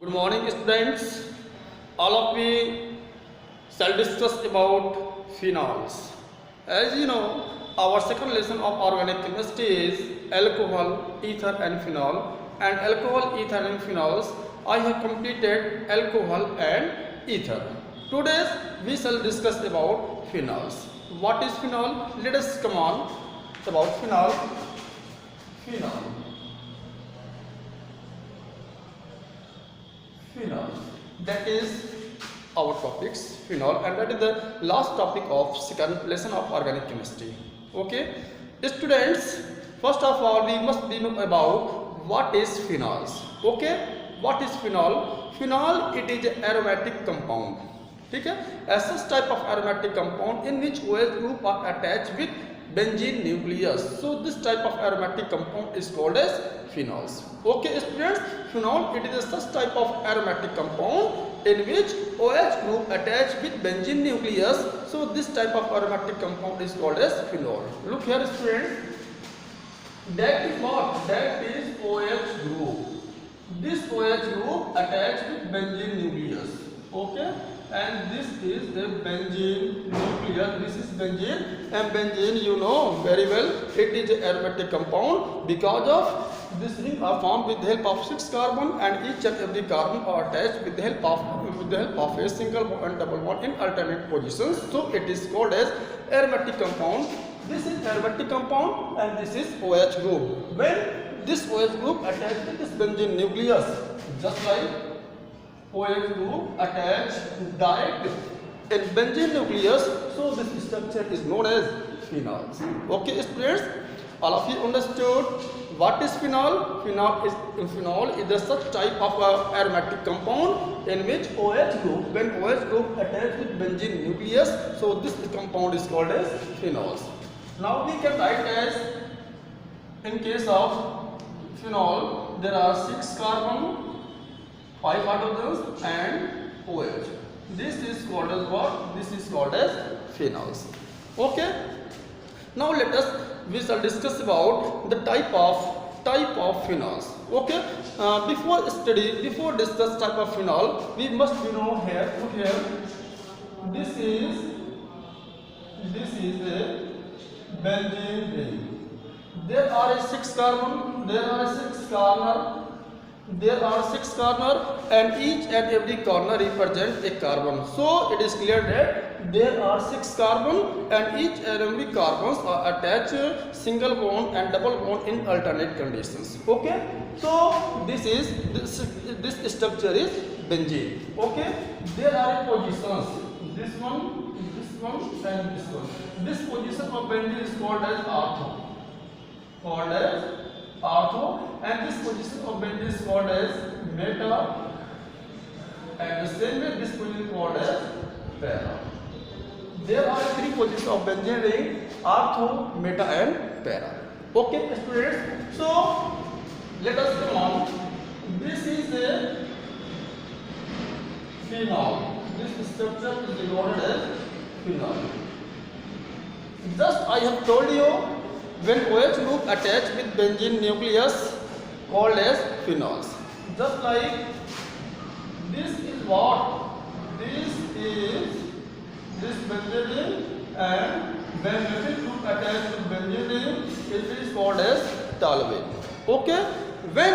Good morning, students. All of we shall discuss about phenols. As you know, our second lesson of organic chemistry is alcohol, ether, and phenol. And alcohol, ether, and phenols, I have completed alcohol and ether. Today we shall discuss about phenols. What is phenol? Let us come on about phenol. Phenol. Phenol, that is our topics, phenol, and that is the last topic of second lesson of organic chemistry. Okay, students, first of all we must know about what is phenols. Okay, what is phenol? Phenol, it is an aromatic compound. ठीक है, as such type of aromatic compound in which OH group are attached with benzene nucleus. So this type of aromatic compound is called as phenols. Okay, students, phenol, it is a such type of aromatic compound in which OH group attached with benzene nucleus. So this type of aromatic compound is called as phenol. Look here, students. That is what? That is OH group. This OH group attached with benzene nucleus. Okay. And this is the benzene nucleus. This is benzene, and benzene, you know very well, it is an aromatic compound. Because of this ring are formed with the help of 6 carbon, and each and every carbon are attached with the help of a single bond and double bond in alternate positions. So it is called as aromatic compound. This is aromatic compound, and this is OH group. When this OH group attached with this benzene nucleus, just like OH group attached direct in benzene nucleus, so this structure is known as phenols. Okay, students, all of you understood what is phenol? Phenol is a such type of aromatic compound in which OH group, when OH group attached with benzene nucleus, so this compound is called as phenols. Now we can write as, in case of phenol, there are 6 carbon, 5 hydrogens and OH. This is called as what? This is called as phenols. Okay. Now we shall discuss about the type of phenols. Okay. Before discuss type of phenol, we must know here. Look here. This is a benzene ring. There are 6 carbon. There are 6 corner. There are 6 corners, and each and every corner represents a carbon. So it is clear that there are 6 carbon, and each and every carbons are attached single bond and double bond in alternate conditions. Okay. So this structure is benzene. Okay. There are positions. This one, and this one. This position of benzene is called as ortho, and this position of benzene is called as meta, and the same way this position is called as para. There are 3 positions of benzene ring: ortho, meta, and para. Okay, students. So let us come on. This is a phenol. This structure is denoted as phenol. Just I have told you, when OH group attached with benzene nucleus, called as phenols. Just like this is what? This is this benzene ring, and when methyl group attached with benzene ring, it is called as toluene. Okay? When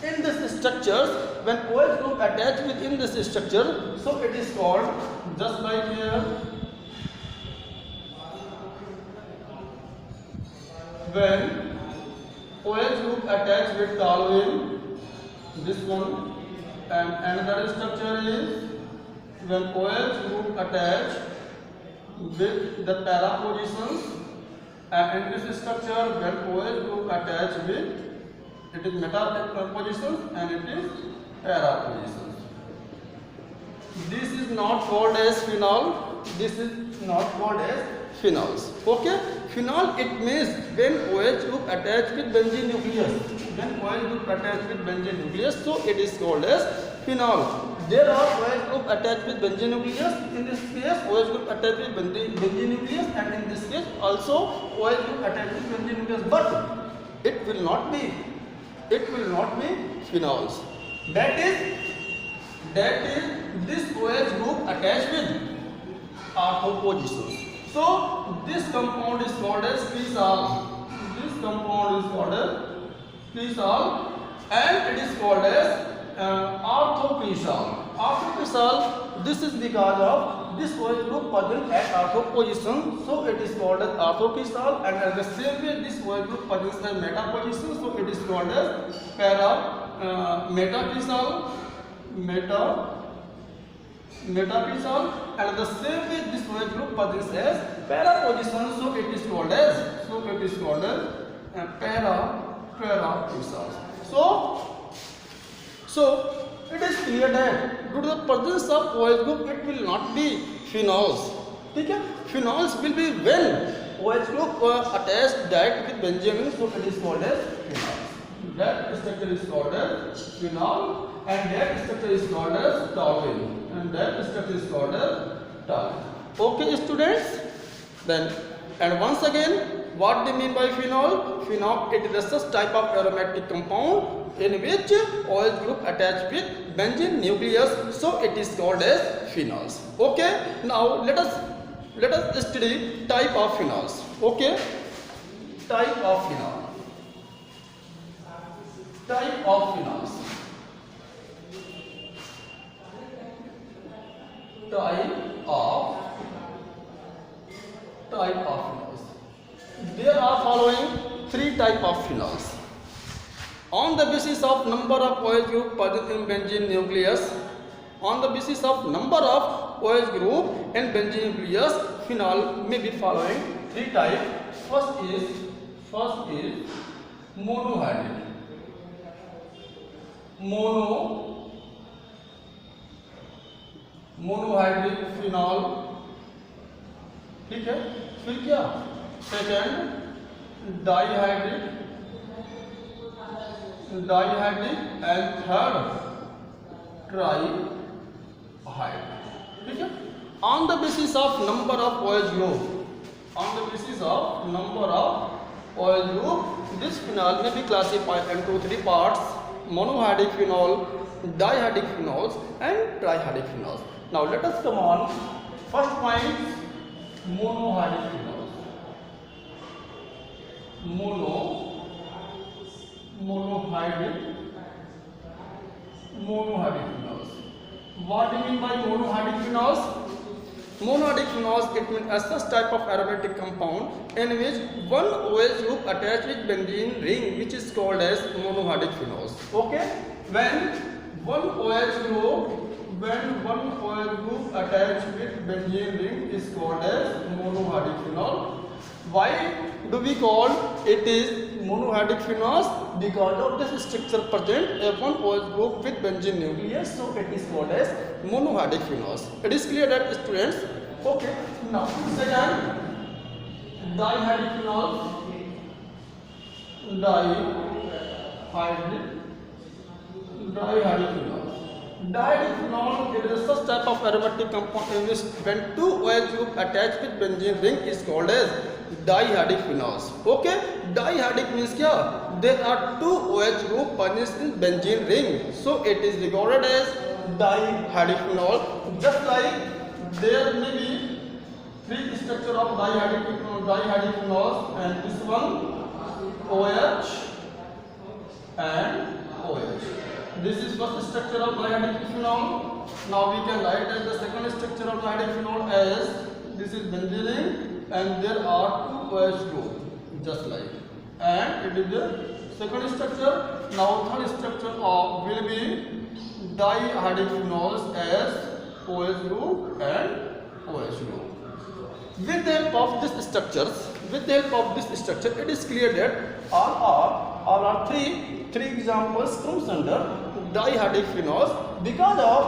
in this structures, when OH group attached within this structure, so it is called, just like here, when OH group attached with toluene, this one, and another structure is when OH group attached with the para positions, and in this structure when OH group attached with, it is meta positions and it is para positions. This is not called as phenol. This is not called as phenols. Okay. Phenol, it means when OH group attached with benzene nucleus. When OH group attached with benzene nucleus, so it is called as phenol. There are OH group attached with benzene nucleus. In this case, OH group attached with benzene nucleus, and in this case also OH group attached with benzene nucleus. But it will not be phenols. That is that is this OH group attached with ortho positions. So this compound is called as cresol. This compound is called as cresol, and it is called as orthocresol. Orthocresol. This is because of this OH group present at ortho position, so it is called as orthocresol. And at the same way, this OH group presents at meta position, so it is called as metacresol. Metacresol. And at the same way, this OH group presents as para position, so it is called as paracresol. So it is clear that due to the presence of OH group, it will not be phenols. ठीक है? Phenols will be when OH group attached direct with benzene, so it is called as phenols. That structure is called as phenol, and that structure is called as toluene, and that structure is called as toluene. Okay, students. Then, and once again, what do you mean by phenol? Phenol, it is such type of aromatic compound in which OH group attached with benzene nucleus, so it is called as phenols. Okay, now let us study type of phenols. Okay, type of phenols. Type of phenols. Type of phenols. There are following three type of phenols. On the basis of number of OH group present in benzene nucleus, on the basis of number of OH group in benzene nucleus, phenol may be following three types. First is monohydrate. Monohydric phenol, ठीक है. फिर क्या? Second dihydric and third trihydric. ठीक है. On the basis of number of OH group, this phenol may be classified into three parts: monohydrate phenol, dihydrate phenols, and trihydrate phenols. Now let us come on first point, monohydrate phenols. Monohydrate phenols. What do you mean by monohydrate phenols? Monohydrate phenols, it means as such type of aromatic compound in which one OH group attached with benzene ring, which is called as monohydrate phenols. Okay, when one OH group attached with benzene ring is called as monohydrate phenol. Why do we call it is monohydrate phenols? Because of this structure present in one OH group with benzene nucleus, so it is called as monohydrate phenols. It is clear that, students? Okay. Now second, dihydrate phenol. Dihydrate phenol. Dihydrate phenol, it is such type of aromatic compound in which when two OH group attached with benzene ring is called as dihydrate phenols. Okay, dihydrate means क्या? There are two OH group present in benzene ring, so it is regarded as dihydrate phenol. Just like there may be three structure of dihydrate phenols, and this one OH and OH. This is first structure of dihydrate phenol. Now we can write as the second structure of dihydrate phenol as this is benzene ring, and there are two OH group, just like, and it is the second structure. Now third structure of will be dihydrate phenols as OH group and OH group. With the help of this structure, it is clear that all are three examples comes under dihydrate phenols because of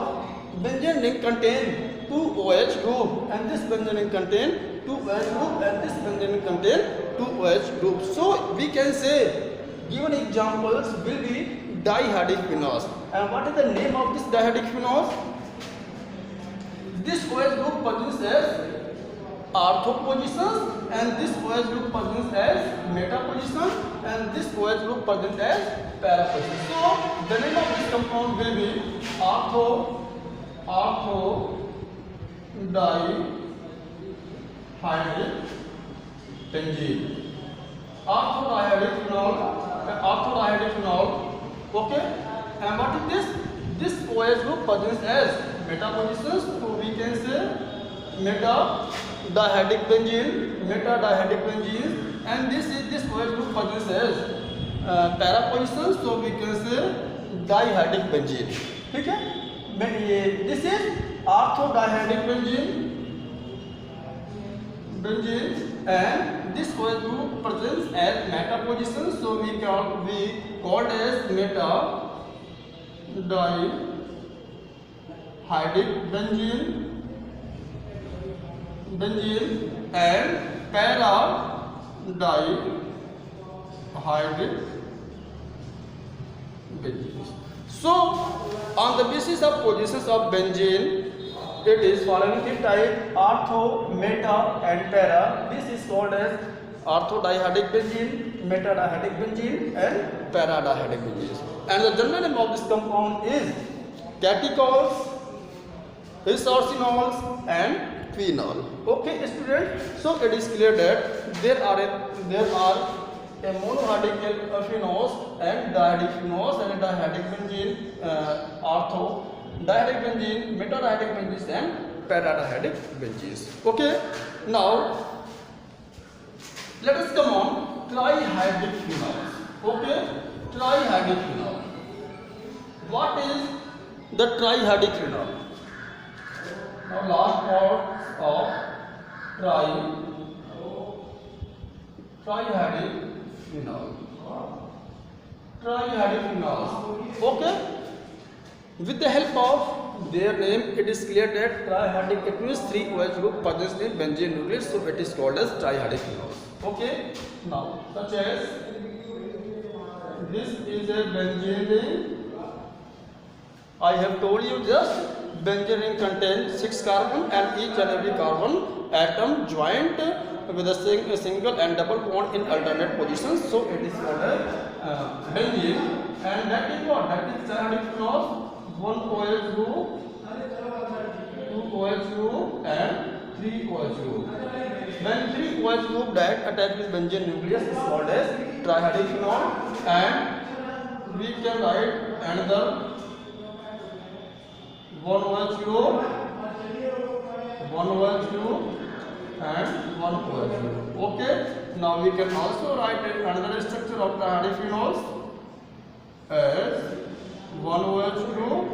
benzene ring contain two OH group, and this benzene ring contain two OH group, and this benzene ring contain two OH group. So we can say given examples will be dihydrate phenols. And what is the name of this dihydrate phenols? This OH group presents as ortho positions, and this OH group presents as meta position, and this OH group presents as para position. So the name of this compound will be ortho ortho dihydrogen benzene. Orthodihydrogen phenol. Okay. And what is this? This OH group positions as meta positions. So we can say meta-dihydic benzene, and this OH group positions as para positions. So we can say dihydic benzene. ठीक है? This is orthodihydric benzene, and this OH group presents as meta position. So we called as meta-dihydic benzene and para-dihydic benzene. So on the basis of positions of benzene, it is following the type ortho, meta and para. This is called as orthodihydric benzene, meta-dihydic benzene and para-dihydic benzene. And the general name of this compound is catechols, isocenols and phenol. Okay students, so it is clear that there are a monohydric phenols and dihydic phenols and dihydic benzene, ortho dihydic benzene, meta-dihydic benzene and para-dihydic benzene. Okay, now let us come on trihydric phenols. Okay, trihydric phenol. What is the trihydric phenol? Now last part of trihydric phenol. Trihydric phenols. Okay. With the help of their name, it is clear that trihydric, it means 3 OH group present in benzene nucleus, so it is called as trihydric phenols. Okay. Now, such as this is a benzene ring. I have told you just benzene ring contains 6 carbon and each and every carbon atom joined with a single and double bond in alternate positions. So it is called as benzene, and that is what? That is trihydric phenols. 1 OH group, 2 OH group and 3 OH group. When 3 OH group that attach with benzene nucleus is called as trihydric phenol, and we can write another 1 OH group, 1 OH group and 1 OH group. Okay. Now we can also write another structure of trihydric phenols as 1 OH group,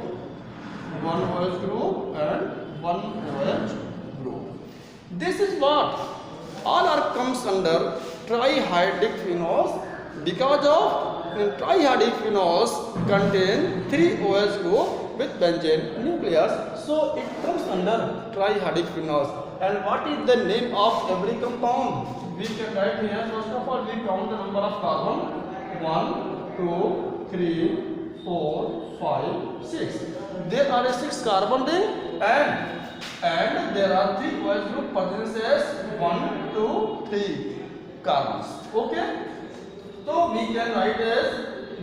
1 OH group and 1 OH group. This is what all are comes under trihydric phenols, because of trihydric phenols contain 3 OH group with benzene nucleus, so it comes under trihydric phenols. And what is the name of every compound? We can write here. First of all, we count the number of carbon: 1, 2, 3, 4, 5, 6. There are 6 carbon ring, and there are 3 OH group present as 1, 2, 3 carbons. Okay. So we can write as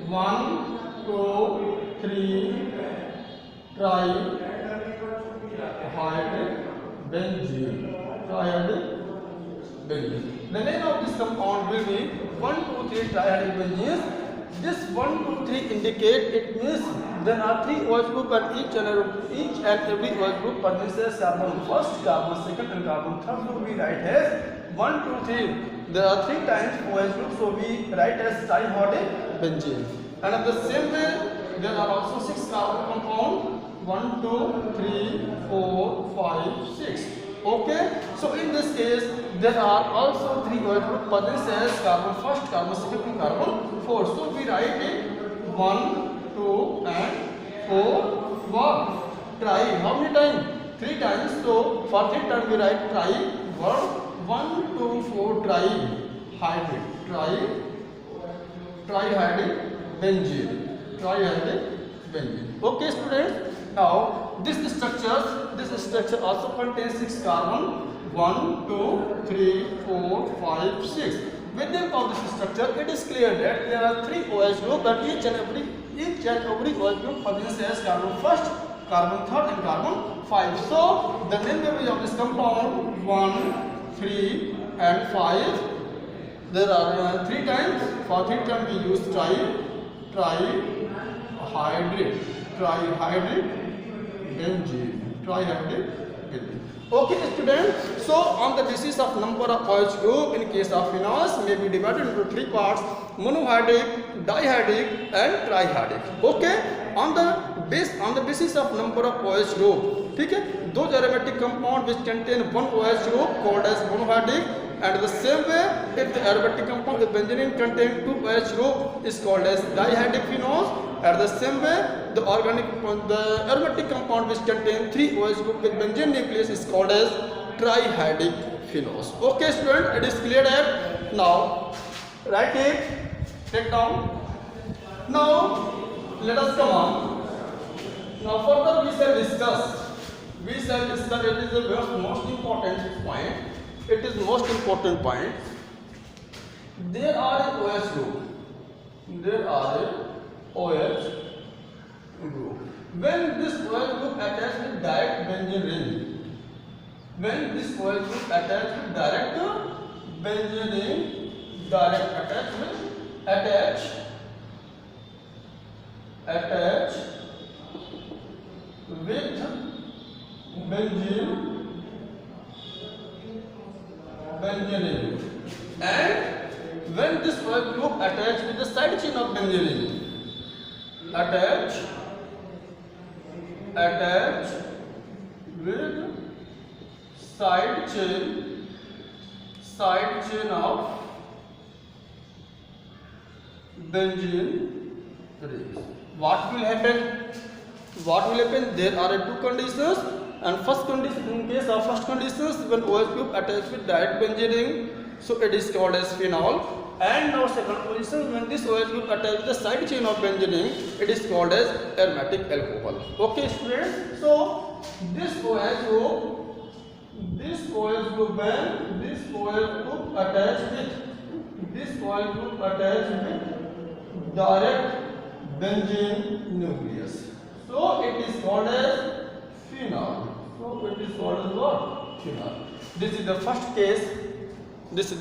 1, 2, 3 trihydric benzene. The name of this compound will be 1, 2, 3 trihydric benzene. This 1, 2, 3 indicate, it means there are 3 OH group and each and every OH group possesses carbon first, carbon second and carbon third. So we write as 1, 2, 3. There are 3 times OH group, so we write as trihydric benzene. And in the same way, there are also 6 carbon compound: 1, 2, 3, 4, 5, 6. Okay. So in this case, there are also 3 OH group possesses carbon first, carbon second and carbon fourth. So we write it 1, 2 and 4. What? Tri. How many times? 3 times. So for 3 times we write tri. 1, 2, 4 trihydric. Trihydric benzene. Okay students. Now this structure also contains 6 carbon: 1, 2, 3, 4, 5, 6. With the help of this structure, it is clear that there are 3 OH group, and each and every OH group possesses carbon first, carbon third and carbon 5. So the name may be of this compound 1, 3 and 5. There are 3 times. For 3 times we use trihydrate benzene. Okay students, so on the basis of number of OH group in case of phenols may be divided into 3 parts: monohydrate, dihydrate and trihydrate. Okay, on the basis of number of OH group, ठीक है, those aromatic compound which contain one OH group called as monohydrate, and the same way if the aromatic compound the benzene contain 2 OH group is called as dihydrate phenols. At the same way, the aromatic compound which contain 3 OH group with benzene nucleus is called as trihydrate phenols. Okay, student, it is clear that now write it, take down. Now let us come on. Now further we shall discuss. It is the most important point. It is most important point. There are a OH group. OH group. When this OH group attached with direct benzene ring, attach with benzene ring, and when this OH group attached with the side chain of benzene ring, attach with side chain of benzene rings. What will happen? There are 2 conditions, and first condition, in case of first conditions, when OH group attached with direct benzene ring, so it is called as phenol. And now second position, when this OH group attached with the side chain of benzene ring, it is called as aromatic alcohol. Okay students, so this OH group when this OH group attached with direct benzene nucleus, so it is called as phenol. Phenol. This is the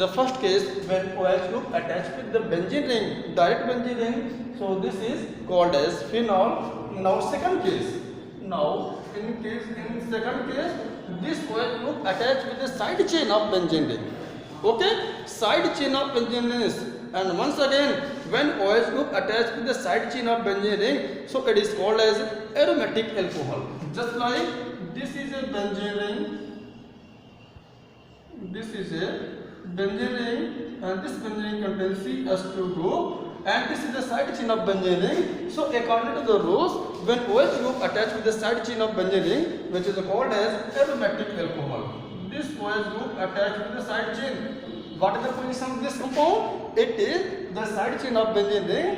first case when OH group attached with the benzene ring, direct benzene ring, so this is called as phenol. Now second case, in second case, this OH group attached with the side chain of benzene ring. Okay, side chain of benzene ring, and once again when OH group attached with the side chain of benzene ring, so it is called as aromatic alcohol. Just like this is a benzene ring, and this benzene ring contains CH2 group, and this is the side chain of benzene ring. So according to the rules, when OH group attached with the side chain of benzene ring, which is called as aromatic alcohol, this OH group attached with the side chain, what is the position of this compound? It is the side chain of benzene ring.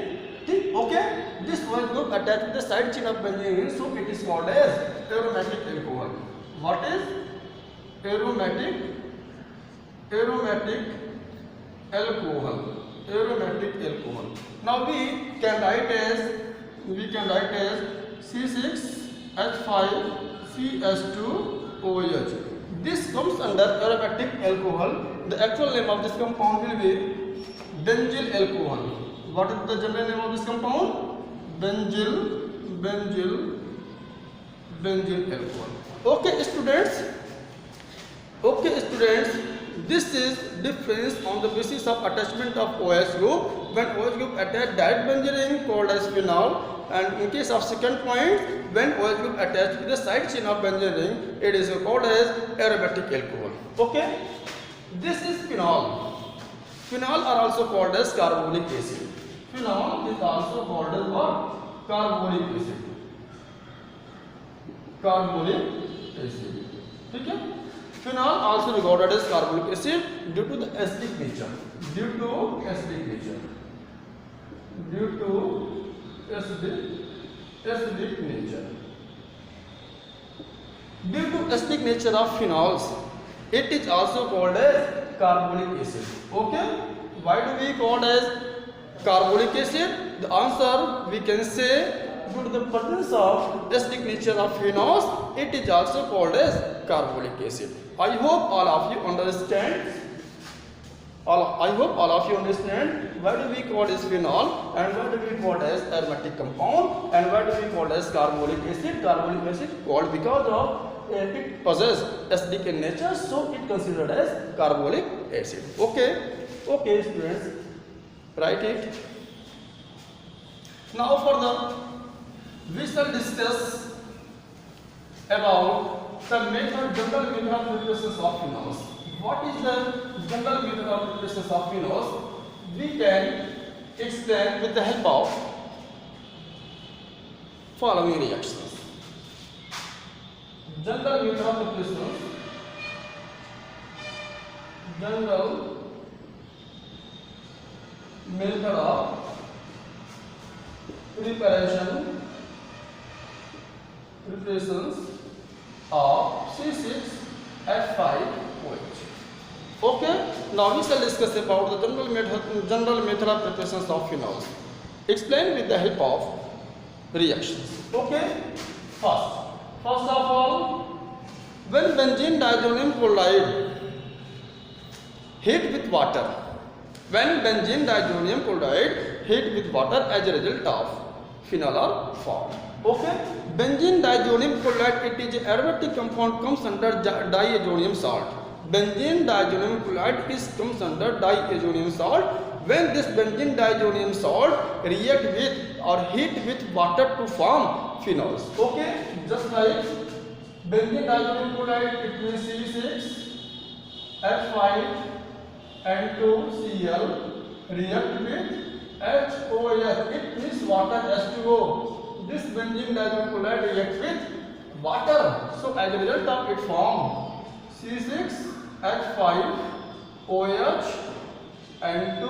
Okay, this OH group attached with the side chain of benzene ring, so it is called as aromatic alcohol. What is aromatic alcohol? Now we can write as C6H5CH2OH. This comes under aromatic alcohol. The actual name of this compound will be benzyl alcohol. What is the general name of this compound? Benzyl alcohol. Okay students, this is difference on the basis of attachment of OH group. When OH group attach direct benzene ring called as phenol, and in case of second point, when OH group attached with the side chain of benzene ring, it is called as aromatic alcohol. Okay, this is phenol. Phenol are also called as carbonic acid. Phenol is also called as what? Carbonic acid. Okay? Phenol also regarded as carbonic acid due to the acidic nature. Due to acidic nature. Due to acidic nature of phenols, it is also called as carbonic acid. Okay? Why do we call as carbonic acid? The answer we can say due to the presence of acidic nature of phenols, it is also called as carbolic acid. I hope all of you understand. I hope all of you understand why do we call this phenol and why do we call as aromatic compound and why do we call as carbolic acid. Carbolic acid called because of it possesses acidic in nature, so it considered as carbolic acid. Okay students, write it. Now further we shall discuss about the general method of preparation of phenols. What is the general method of preparation of phenols? We can explain with the help of following reactions. General method of preparation. General method of preparations of C6H5OH. Okay, now we shall discuss about the general method of preparations of phenols. Explain with the help of reactions. Okay, first of all, when benzene diazonium chloride heat with water, heat with water as a result of phenol are formed. Okay, benzene diazonium chloride, it is aromatic compound, comes under diazonium salt. Benzene diazonium chloride comes under diazonium salt. When this benzene diazonium salt react with or heat with water to form phenols. Okay, just like benzene diazonium chloride, it means C6H5N2Cl react with HOF, it means water H2O. This benzene diazonium chloride reacts with water, so as a result of it form C6H5OH N2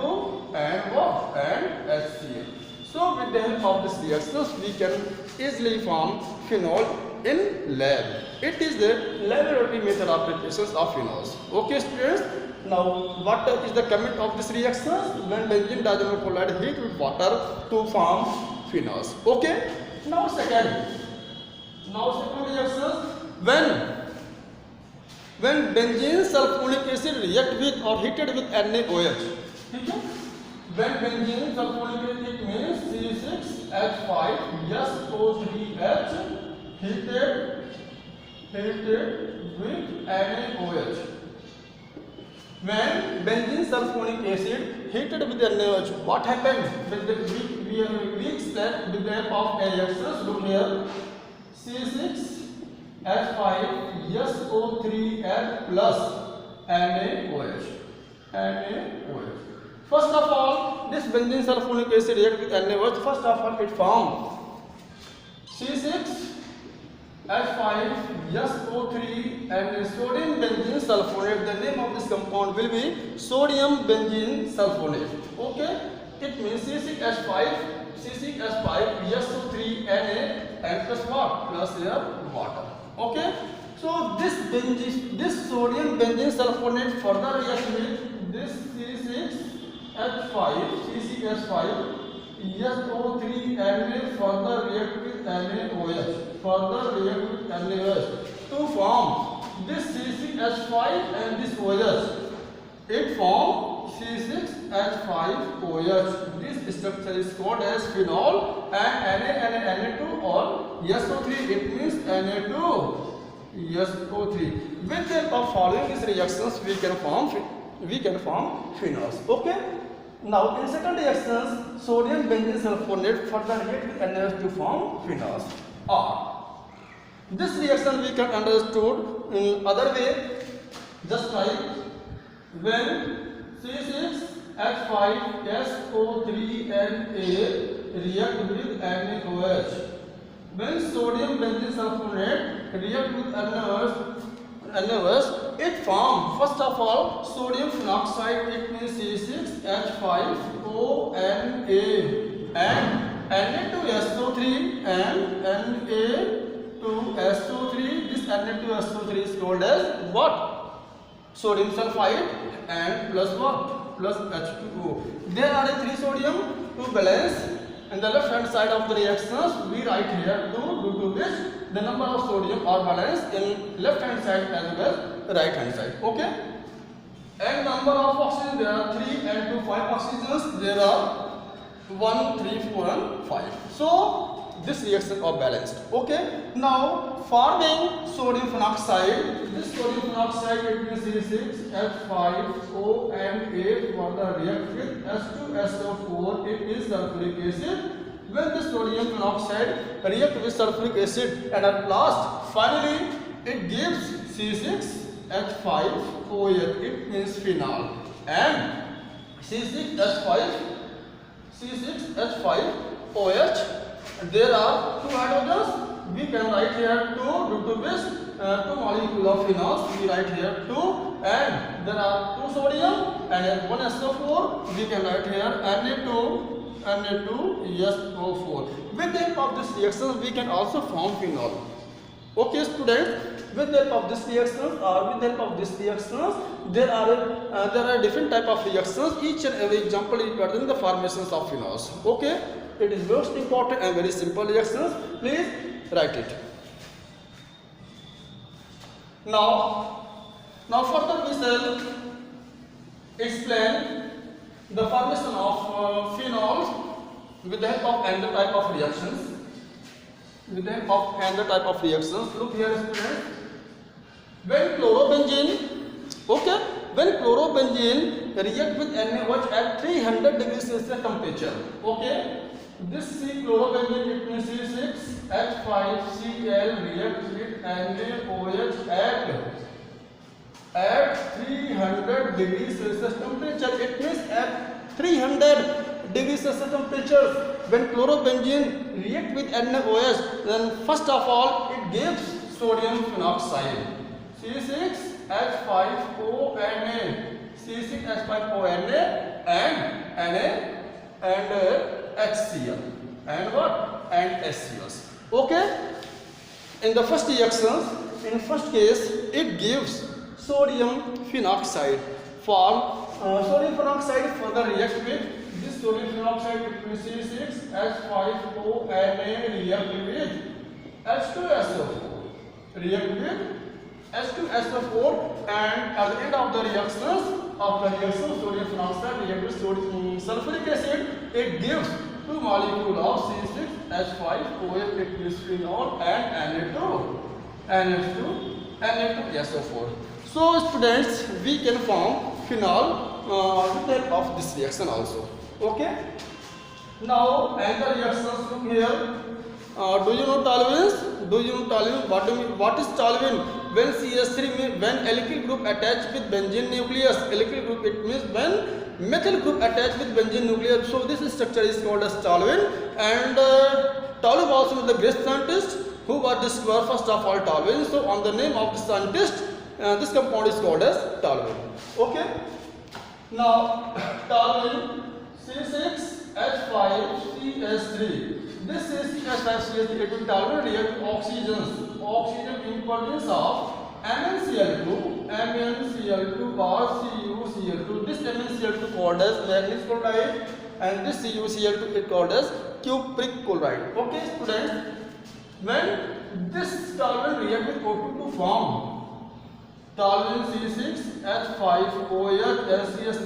and what? And HCl. So with the help of this reactions we can easily form phenol in lab. It is the laboratory method of preparation of phenols. Okay students, now what is the comment of this reaction? When benzene diazonium chloride heat with water to form phenols. Okay, now second reaction, when benzene sulfonic acid react with or heated with NaOH. Okay? When benzene sulfonic acid, it means C6H5SO3H heated with NaOH. When benzene sulfonic acid heated with NaOH, what happened? We explain with the help of reactions. Look here, C6H5SO3H plus NaOH. First of all, this benzene sulfonic acid react with NaOH. First of all, it formed C6H5SO3 and sodium benzene sulfonate. The name of this compound will be sodium benzene sulfonate. Okay, it means C6H5SO3 and plus what? Plus here water. Okay, so this sodium benzene sulfonate further reacts with this CCH5SO3 and further react with NaOH to form this C6H5 and this OH. It forms C6H5OH. This structure is called as phenol and Na2 or SO3. It means Na2SO3. With the help of following these reactions, we can form phenols. Okay. Now in second reactions, sodium benzene sulfonate further react with NaOH to form phenols. Or this reaction we can understood in other way, just like when C6H5SO3Na react with NaOH. When sodium benzene sulfonate react with NaOH, it forms first of all sodium phenoxide. It means C6H5ONa and Na2SO3 and Na2SO3. This Na2SO3 is called as what? Sodium sulfide and plus what? Plus H2O. There are three sodium to balance in the left hand side of the reactions we write here 2 due to which the number of sodium are balanced in left hand side as well as right hand side. Okay, and number of oxygen there are 3 and 2 5 oxygens, there are 1 3 4 and 5. So this reaction are balanced. Okay, now forming sodium phenoxide, this sodium phenoxide it means C6H5O and 8 further react with H2SO4, it is sulfuric acid. When the sodium phenoxide react with sulfuric acid and at last finally it gives C6H5OH, it means phenol, and C6H5OH, there are 2 hydrogens, we can write here 2 due to which 2 molecules of phenols, we write here 2, and there are 2 sodium and 1 SO4, we can write here Na2SO4. With the help of this reaction we can also form phenol. Okay students, with the help of this reactions there are different type of reactions. Each and every example is representing the formations of phenols. Okay, it is most important and very simple reactions, please write it. Now further we shall explain the formation of phenols with the help of another type of reactions. Look here students, when chlorobenzene react with NaOH at 300 degrees Celsius temperature. Okay, this chlorobenzene it means C6H5Cl react with NaOH at 300 degrees Celsius temperature. It means at 300 degrees Celsius temperature when chlorobenzene react with NaOH, then first of all it gives sodium phenoxide C6H5ONa and HCl and what? And HCl. Okay, in the first reactions, in first case it gives sodium phenoxide. Sodium phenoxide further react with this sodium phenoxide between C6H5ONa react with H2SO4 and at the end of the reaction sodium phenoxide react with sulfuric acid, it gives 2 molecules of C6H5OH, it is phenol and Na2SO4. So students, we can form phenol with the help of this reaction also. Okay, now another reactions, look here. Do you know toluenes? What is toluene? When CH3 when alkyl group attached with benzene nucleus, alkyl group it means when methyl group attached with benzene nucleus. So this structure is called as toluene, and Tolu was one of the great scientists who was discovered first of all toluene. So on the name of the scientist, this compound is called as toluene. Okay, now toluene C6H5CH3. This C6H5CH3 it will toluene react with oxygen in presence of MnCl2 or CuCl2. This MnCl2 called as manganese chloride and this CuCl2 is called as cupric chloride. Okay students, when this toluene react with O2 to form toluene C6H5OH NCH3,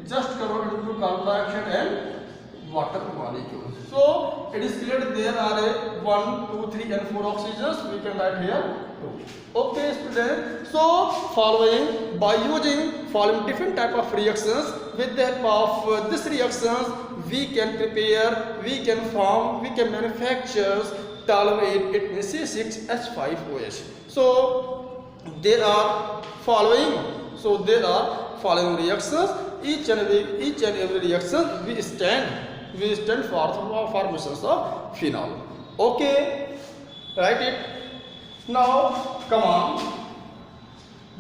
just convert into carbon dioxide and water molecules. So it is clear there are 1, 2, 3 and 4 oxygens. We can write here 2. Okay students, so by using following different type of reactions, with the help of this reactions we can prepare, we can form, we can manufacture toluene, it means C6H5OH. So there are following reactions. Each and every reaction we stand for the formations of phenol. Okay, write it. Now come on,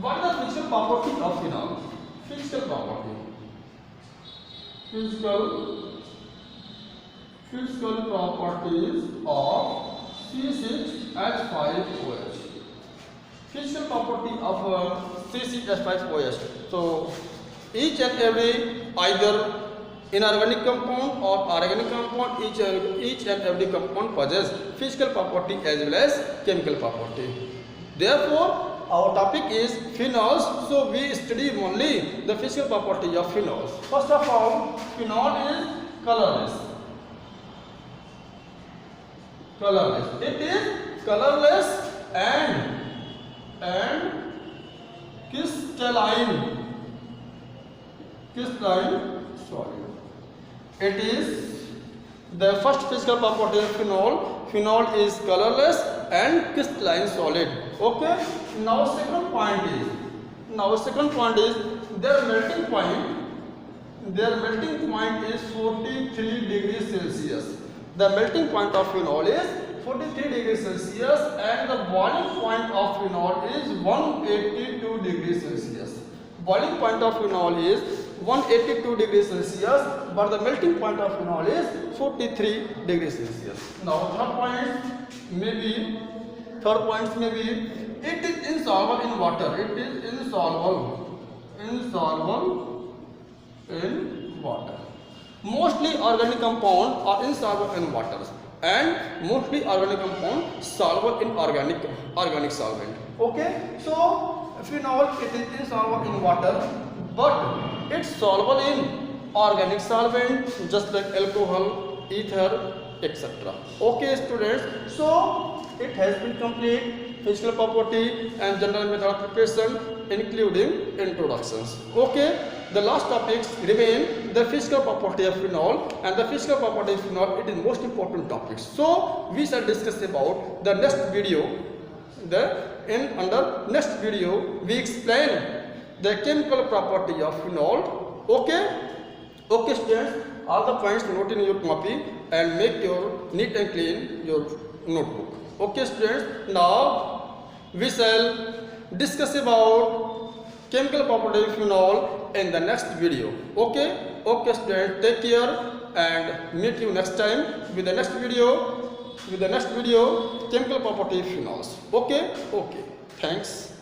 what is the physical property of phenol? Physical properties of C6H5OH. Physical property of C6H5OH. So each and every either inorganic compound or organic compound, each and every compound possess physical property as well as chemical property. Therefore, our topic is phenols, so we study only the physical property of phenols. First of all, phenol is colorless. Colorless. It is colorless and crystalline solid. It is the first physical property of phenol. Phenol is colorless and crystalline solid. Okay. Now second point is their melting point. Their melting point is 43 degrees Celsius. The melting point of phenol is 43 degrees Celsius and the boiling point of phenol is 182 degrees Celsius. Boiling point of phenol is 182 degrees Celsius, but the melting point of phenol is 43 degrees Celsius. Now third point may be it is insoluble in water. It is insoluble in water. Mostly organic compounds are insoluble in water, and mostly organic compounds soluble in organic solvent. Okay, so phenol, it is insoluble in water, but it's soluble in organic solvent just like alcohol, ether, etc. Okay, students, so it has been complete physical property and general method of preparation including introductions. Okay, the last topics remain the physical property of phenol, and the physical property of phenol, it is most important topic. So we shall discuss about the next video. Under next video we explain the chemical property of phenol. Okay students, all the points note in your copy and make your neat and clean your notebook. Okay students, now we shall discuss about chemical property of phenol in the next video. Okay students, take care and meet you next time with the next video chemical property of phenols. Okay, thanks.